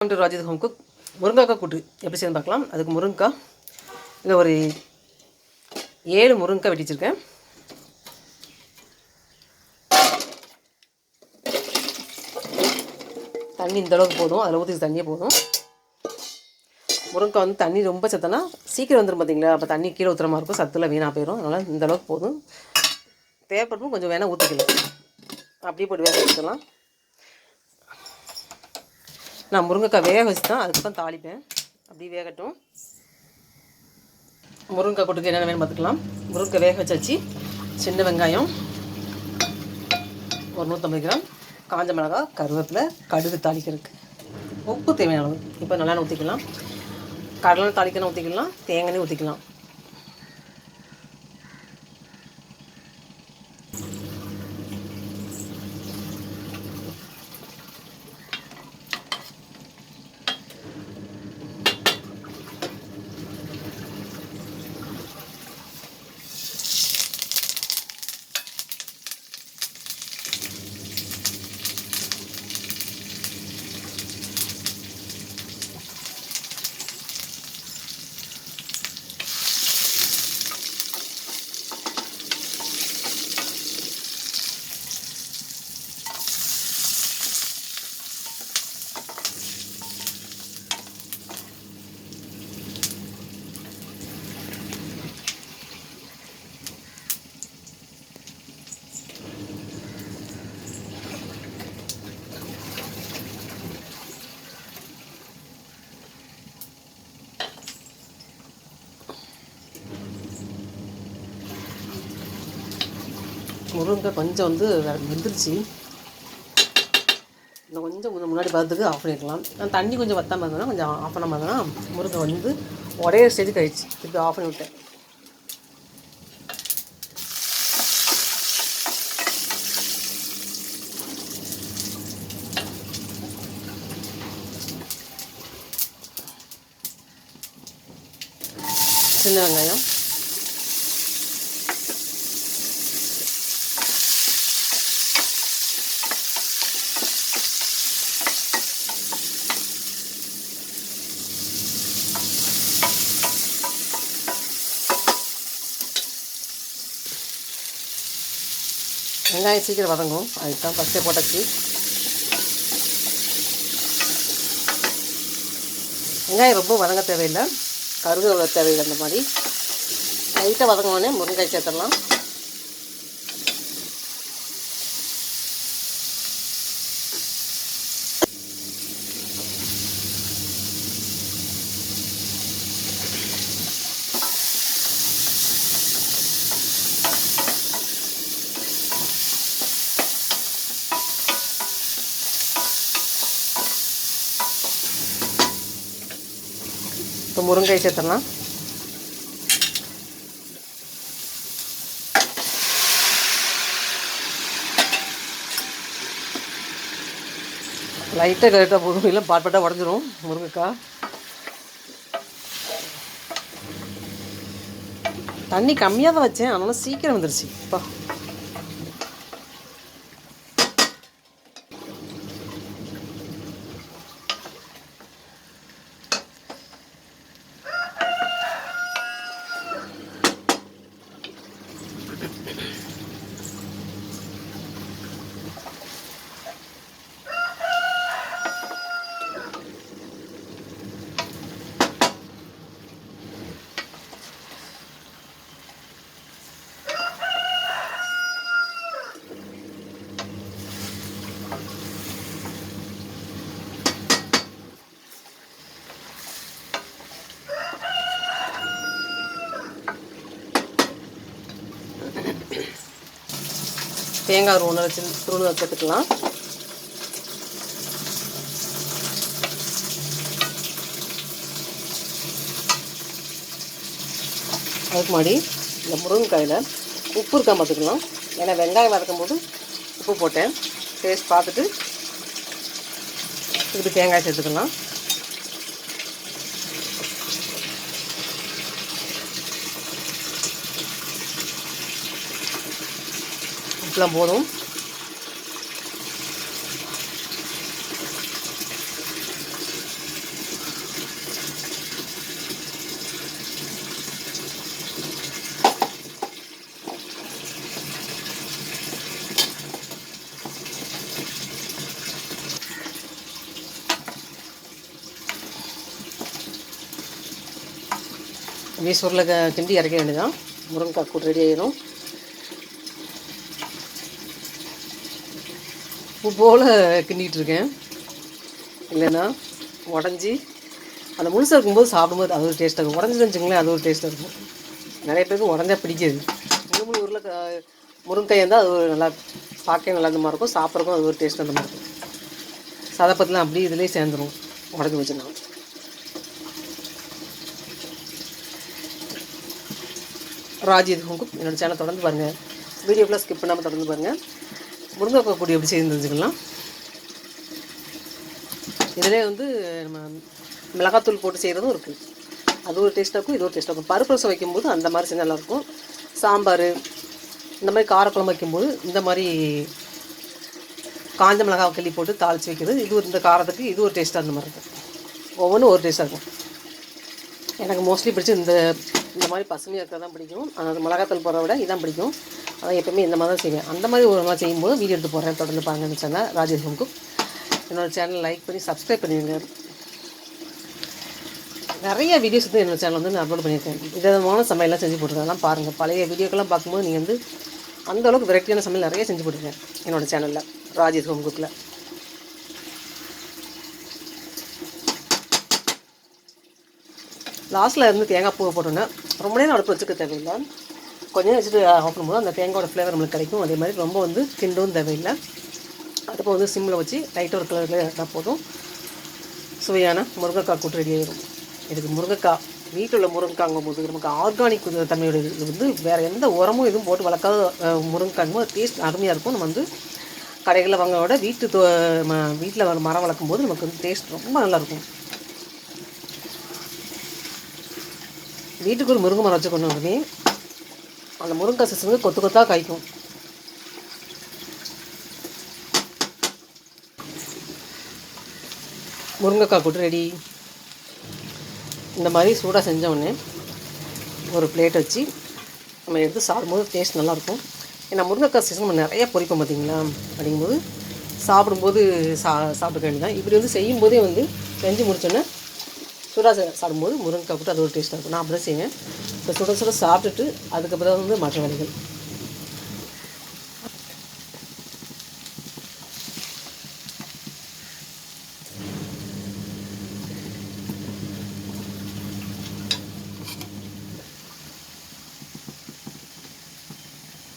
Welcome to Rajith home cook. முருங்கைக்காய் கூட்டு எப்படி செய்யணும் பார்க்கலாம். அதுக்கு முருங்கைக்காய் இதை ஒரு 7 முருங்கைக்காய் வெட்டி வச்சுருக்கேன். தண்ணி இந்தளவுக்கு போதும், அதில் ஊற்றி தண்ணியே போதும். முருங்கைக்காய் வந்து தண்ணி ரொம்ப சத்தனா சீக்கிரம் வந்துடும் பார்த்தீங்களா, அப்போ தண்ணி கீழே ஊற்றுற மாதிரி இருக்கும், சத்தில் வீணாக போயிடும். அதனால் இந்தளவுக்கு போதும். தேவைப்படும் கொஞ்சம் வேணால் ஊற்றிக்கலாம், அப்படியே போட்டு வேக வச்சுக்கலாம். நான் முருங்கைக்காய் வேக வச்சு தான் அதுக்கப்புறம் தாளிப்பேன். அப்படியே வேகட்டும். முருங்கைக்காய் கூட்டுக்கு என்னென்ன வேணும் பார்த்துக்கலாம். முருங்கைக்காய் வேக வச்சாச்சு. சின்ன வெங்காயம் ஒரு 150 கிராம், காஞ்ச மிளகாய், கருவேப்பிலை, கடுகு தாளிக்கிறதுக்கு, உப்பு தேவையான அளவு. இப்போ நல்லெண்ணெய் ஊற்றிக்கலாம். கடலை தாளிக்கணும் ஊற்றிக்கலாம், தேங்காய் ஊற்றிக்கலாம். முருங்கை கொஞ்சம் வந்து வெந்துருச்சு. இன்னும் கொஞ்சம் முன்னாடி பார்த்துக்கு ஆஃப் பண்ணிக்கலாம். நான் தண்ணி கொஞ்சம் வத்தாமல் இருந்தேன்னா கொஞ்சம் ஆஃப் பண்ணாமல் இருந்தேன்னா முருங்கை வந்து ஒரே ஸ்டேஜ் கழிச்சு இப்போ ஆஃப் பண்ணி விட்டேன். சின்ன வெங்காயம், வெங்காயம் சீக்கிரம் வதங்கும், அதுக்கு தான் ஃபஸ்ட்டே போட்டாச்சு. வெங்காயம் ரொம்ப வதங்க தேவையில்லை, கருவேப்பிலை தேவையில்லை. அந்த மாதிரி லைட்டாக வதங்கினோடனே முருங்காய் சேர்த்துடலாம். இப்போ முருங்காய் சேர்த்துடலாம். லைட்டாக கரெக்டாக போதும், இல்லை பாட்பாட்டாக உடஞ்சிரும் முருங்கைக்காய். தண்ணி கம்மியாக தான் வச்சேன், ஆனாலும் சீக்கிரம் வந்துருச்சு. இப்போ தேங்காய் ஒரு 1 வச்சு துருணு வச்சுக்கலாம். அதுக்கு முன்னாடி இந்த முருங்கைக்காயில் உப்பு இருக்கா பார்த்துக்கலாம். ஏன்னா வெங்காயம் வதக்கும் போது உப்பு போட்டேன், டேஸ்ட் பார்த்துட்டு இதுக்கு தேங்காய் சேர்த்துக்கலாம். உப்புலாம் போதும். அப்படியே சுருளை கிண்டி இறக்க வேண்டியதான். முருங்கைக்காய் கூட்டு ரெடி ஆகிடும். உப்பு போல் கிண்டிகிட்டு இருக்கேன், இல்லைன்னா உடஞ்சி அந்த முழுசாக இருக்கும்போது சாப்பிடும்போது அது ஒரு டேஸ்ட்டாக இருக்கும். உடஞ்சி வச்சுங்களேன், அது ஒரு டேஸ்ட்டாக இருக்கும். நிறைய பேருக்கு உடஞ்சா பிடிக்காது. முழு முருங்கைக்காய் இருந்தால் அது ஒரு நல்லா பார்க்க நல்லா இந்த மாதிரி இருக்கும், சாப்பிட்றதுக்கும் அது ஒரு டேஸ்ட் அந்த மாதிரி இருக்கும். சதப்பத்தில் அப்படி இதுலேயே சேர்ந்துடும் உடஞ்சி வச்சுனா. ராஜி குக் என்னோடய சேனல் தொடர்ந்து பாருங்கள். வீடியோக்குள்ளே ஸ்கிப் பண்ணாமல் தொடர்ந்து பாருங்கள். முருங்கைக்காய் கூடி எப்படி செய்து தெரிஞ்சுக்கலாம். இதிலே வந்து நம்ம மிளகாத்தூள் போட்டு செய்கிறதும் இருக்குது, அது ஒரு டேஸ்ட்டாக இருக்கும், இது ஒரு டேஸ்ட்டாக இருக்கும். பருப்பு ரசம் வைக்கும்போது அந்த மாதிரி செஞ்சு நல்லாயிருக்கும். சாம்பார் இந்த மாதிரி காரக்குழம்பு வைக்கும்போது இந்த மாதிரி காஞ்ச மிளகாய் கிள்ளி போட்டு தாளித்து வைக்கிறது, இது ஒரு இந்த காரத்துக்கு இது ஒரு டேஸ்ட்டாக அந்த மாதிரி இருக்கும். ஒவ்வொன்றும் ஒரு டேஸ்ட்டாக இருக்கும். எனக்கு மோஸ்ட்லி பிடிச்சி இந்த மாதிரி பசுமையாக இருக்கிறது தான் பிடிக்கும். அது மிளகாத்தூள் போடுறத விட இதான் பிடிக்கும். அதான் எப்போயுமே இந்த மாதிரி தான் செய்வேன். அந்த மாதிரி ஒரு நாள் செய்யும்போது வீடியோ எடுத்து போடுறேன். தொடர்ந்து பாருங்கன்னு சொன்னால் ராஜேஷ் ஹோம் குக் என்னோடய சேனல் லைக் பண்ணி சப்ஸ்கிரைப் பண்ணிடுங்க. நிறைய வீடியோஸ் வந்து என்னோடய சேனல் வந்து நான் அப்லோட் பண்ணியிருக்கேன். விதமான சமையல்லாம் செஞ்சு போட்டுருக்கேன், பாருங்கள். பழைய வீடியோக்கெல்லாம் பார்க்கும்போது நீங்கள் வந்து அந்தளவுக்கு வெரைட்டியான சமையல் நிறைய செஞ்சு போட்டுருக்கேன் என்னோடய சேனலில் ராஜேஷ் ஹோம் குக்கில். லாஸ்ட்டில் இருந்து தேங்காய் பூவை போட்டோன்னா ரொம்ப நேரம் அடுப்பு வச்சுக்க தேவையில்லை. கொஞ்சம் வச்சுட்டு ஆஃப் பண்ணும்போது அந்த தேங்காயோட ஃப்ளேவர் நம்மளுக்கு கிடைக்கும். அதே மாதிரி ரொம்ப வந்து கிண்டவும் தேவையில்லை. அடுப்பை வந்து சிம்மில் வச்சு லைட்டாக ஒரு கலரில் இருந்தால் போதும். சுவையான முருங்கைக்காய் கூட்டு ரெடி ஆகிடும். இதுக்கு முருங்கைக்காய் வீட்டில் உள்ள முருங்கைக்காங்கும் போது நமக்கு ஆர்கானிக் தன்மையோட இது வந்து வேறு எந்த உரமும் எதுவும் போட்டு வளர்க்காத முருங்கைக்காங்கும் போது டேஸ்ட் அருமையாக இருக்கும். நம்ம வந்து கடைகளில் வாங்கிறத விட வீட்டில் மரம் வளர்க்கும் போது நமக்கு வந்து டேஸ்ட் ரொம்ப நல்லாயிருக்கும். வீட்டுக்கு ஒரு முருங்கை மரம் வச்சு கொண்டு உடனே அந்த முருங்கைக்காய் சீசன் வந்து கொத்து கொத்தாக காய்க்கும். முருங்கைக்காய் கூட்டு ரெடி. இந்த மாதிரி சூடாக செஞ்சோடனே ஒரு பிளேட் வச்சு நம்ம எடுத்து சாப்பிடும்போது டேஸ்ட் நல்லாயிருக்கும். ஏன்னா முருங்கைக்காய் சீசன் நம்ம நிறையா பொரிப்போம் பார்த்திங்களா. அப்படிங்கும்போது சாப்பிடும்போது சாப்பிட வேண்டியதான். இப்படி வந்து செய்யும்போதே வந்து செஞ்சு முடிச்சோன்னே சூடாக சாப்பிடும்போது முருங்கைக்காய் கூட்டு அது ஒரு டேஸ்ட்டாக இருக்கும். நான் அப்படி தான் செய்வேன். இப்போ சுட சுட சாப்பிட்டுட்டு அதுக்கப்புறம் வந்து மற்ற வேலைகள்.